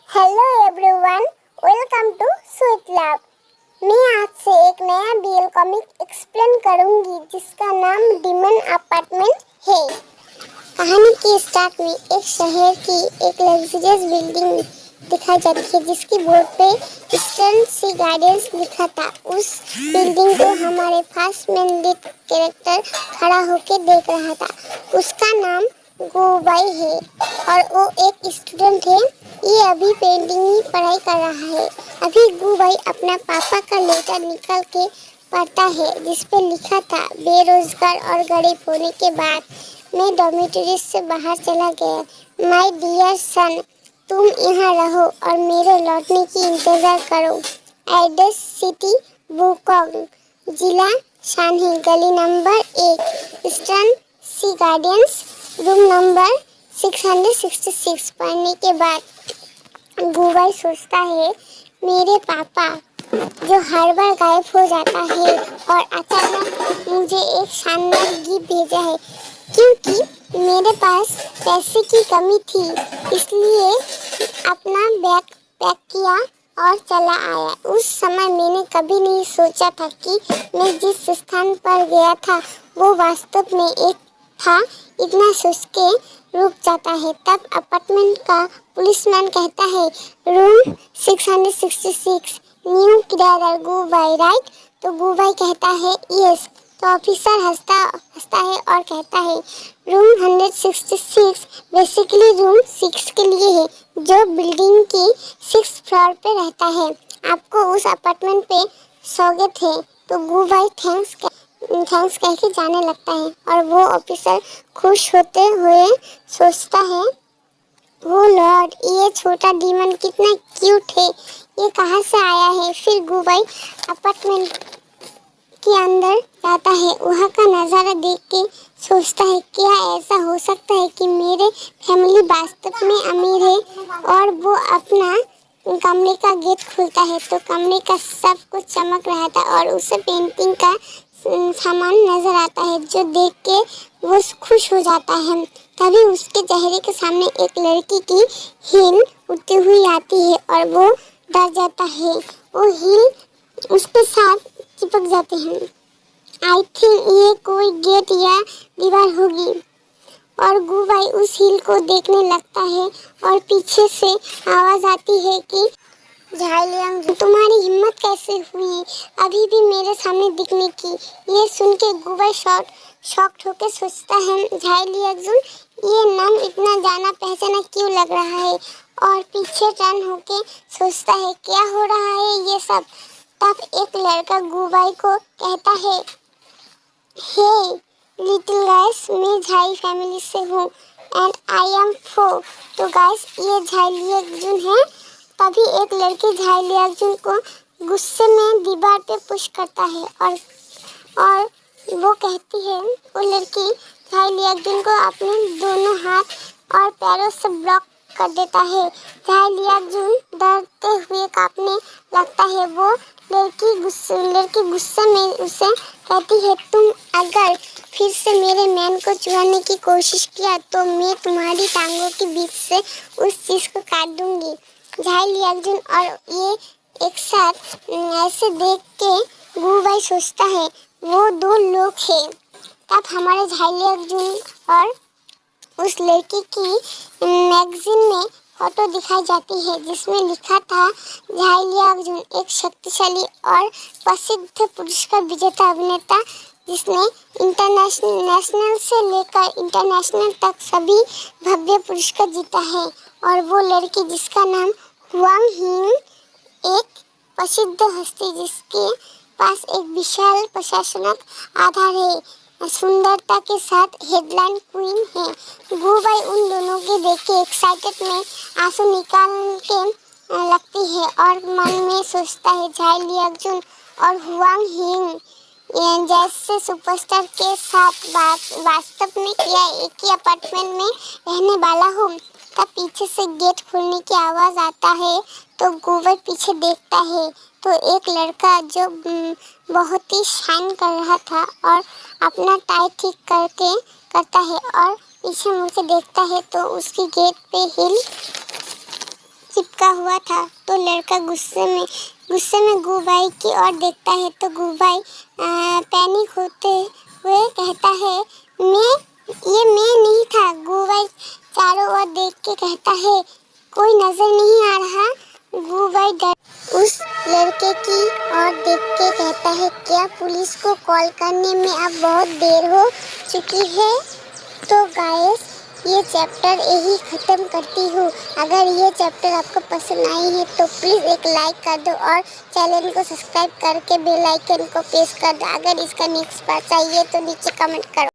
Hello everyone, welcome to sweet love. मैं आज से एक नया बीएल कॉमिक एक्सप्लेन करूंगी जिसका नाम डीमन अपार्टमेंट है। कहानी के स्टार्ट में एक शहर की एक लग्जरियस बिल्डिंग दिखाई जाती है जिसकी बोर्ड पे ईस्टर्न सी गार्डन्स लिखा था। उस बिल्डिंग को हमारे फर्स्ट मेन लीड कैरेक्टर खड़ा होकर देख रहा था। उसका नाम गुबाई है और वो एक स्टूडेंट है। ये अभी पेंटिंग की पढ़ाई कर रहा है। अभी गुबाई अपना पापा का लेटर निकाल के पढ़ता है जिस पे लिखा था, बेरोजगार और गरीब होने के बाद मैं डॉर्मेटरी से बाहर चला गया। माय डियर सन, तुम यहाँ रहो और मेरे लौटने की इंतजार करो। एड्रेस सिटी बुकोंग, जिला शानही, गली नंबर 1, ईस्टर्न सी गार्डन्स, रूम नंबर 666। पढ़ने के बाद गुबाई सोचता है, मेरे पापा जो हर बार गायब हो जाता है और अचानक मुझे एक शानदार गिफ्ट भेजा है। क्योंकि मेरे पास पैसे की कमी थी इसलिए अपना बैग पैक किया और चला आया। उस समय मैंने कभी नहीं सोचा था कि मैं जिस स्थान पर गया था वो वास्तव में एक था। इतना सोच के रुक जाता है। तब अपार्टमेंट का पुलिसमैन कहता है, रूम 666, न्यू किराएदार गुबाई, राइट? तो गुबाई कहता है, यस। तो ऑफिसर हंसता है और कहता है, रूम 166 बेसिकली रूम 6 के लिए है जो बिल्डिंग की 6th फ्लोर पे रहता है। आपको उस अपार्टमेंट पे स्वागत है। तो गुबाई थैंक्स कह के जाने लगता है और वो ऑफिसर खुश होते हुए सोचता है, ओ लॉर्ड, ये छोटा डीमन कितना क्यूट है, ये कहाँ से आया है। फिर गुबाई अपार्टमेंट के अंदर जाता है। वहाँ का नज़ारा देख के सोचता है, क्या ऐसा हो सकता है कि मेरे फैमिली वास्तव में अमीर है। और वो अपना कमरे का गेट खुलता है तो कमरे का सब कुछ चमक रहा था और उसे पेंटिंग का सामान नजर आता है जो देख के वो खुश हो जाता है। तभी उसके चेहरे के सामने एक लड़की की हील उड़ती हुई आती है और वो डर जाता है। वो हील उसके साथ चिपक जाते हैं। आई थिंक ये कोई गेट या दीवार होगी। और गुबाई उस हील को देखने लगता है और पीछे से आवाज आती है कि झाइलियांग, तुम्हारी हिम्मत कैसे हुई अभी भी मेरे सामने दिखने की। ये सुन के गुबाई शॉक्ड होकर सोचता है, झाइलियांग, ये नाम इतना जाना पहचाना क्यों लग रहा है। और पीछे टर्न होके सोचता है, क्या हो रहा है ये सब। तब एक लड़का गुबाई को कहता है, हे लिटिल गाइस, मैं झाई फैमिली से हूँ एंड आई एम फो। तो गाइस, ये झाइलियांग है। तभी एक लड़की झाइलियांग को गुस्से में दीवार पे पुश करता है और वो कहती है, वो लड़की झाइलियांग को अपने दोनों हाथ और पैरों से ब्लॉक कर देता है। झाइलियांग डरते हुए कांपने लगता है। वो लड़की गुस्से में उसे कहती है, तुम अगर फिर से मेरे मैन को चुराने की कोशिश किया तो मैं तुम्हारी टांगों के बीच से उस चीज को काट दूंगी। झाइलियांग और ये एक साथ ऐसे देख के गुबाई सोचता है, वो दो लोग हैं। तब हमारे झाइलियांग और उस लड़की की मैगजीन में फोटो दिखाई जाती है जिसमें लिखा था, झाइलियांग एक शक्तिशाली और प्रसिद्ध पुरस्कार विजेता अभिनेता जिसने नेशनल से लेकर इंटरनेशनल तक सभी भव्य पुरस्कार जीता है। और वो लड़की जिसका नाम हुआंग हिंग, एक प्रसिद्ध हस्ती जिसके पास एक विशाल प्रशासनिक आधार है, सुंदरता के साथ हेडलाइन क्वीन है। गुबाई उन दोनों के देख के एक्साइटेड में आंसू निकाल के लगती है और मन में सोचता है, झाइलियांग और हुआंग हिंग जैसे सुपरस्टार के साथ वास्तव में क्या एक ही अपार्टमेंट में रहने वाला हूँ। तब पीछे से गेट खोलने की आवाज आता है तो गुबाई पीछे देखता है तो एक लड़का जो बहुत ही शाइन कर रहा था और अपना टाई ठीक करता है और पीछे मुड़ के देखता है तो उसकी गेट पे हील चिपका हुआ था। तो लड़का गुस्से में गुबाई की ओर देखता है तो गुबाई पैनिक होते हुए कहता है, मैं नहीं था। गुबाई चारों ओर देख के कहता है, कोई नजर नहीं आ रहा। गुबाई डर उस लड़के की ओर देख के कहता है, क्या पुलिस को कॉल करने में अब बहुत देर हो चुकी है? तो गाइस, ये चैप्टर यही ख़त्म करती हूँ। अगर ये चैप्टर आपको पसंद आई है तो प्लीज़ एक लाइक कर दो और चैनल को सब्सक्राइब करके बेल आइकन को प्रेस कर दो। अगर इसका नेक्स्ट पार्ट चाहिए तो नीचे कमेंट करो।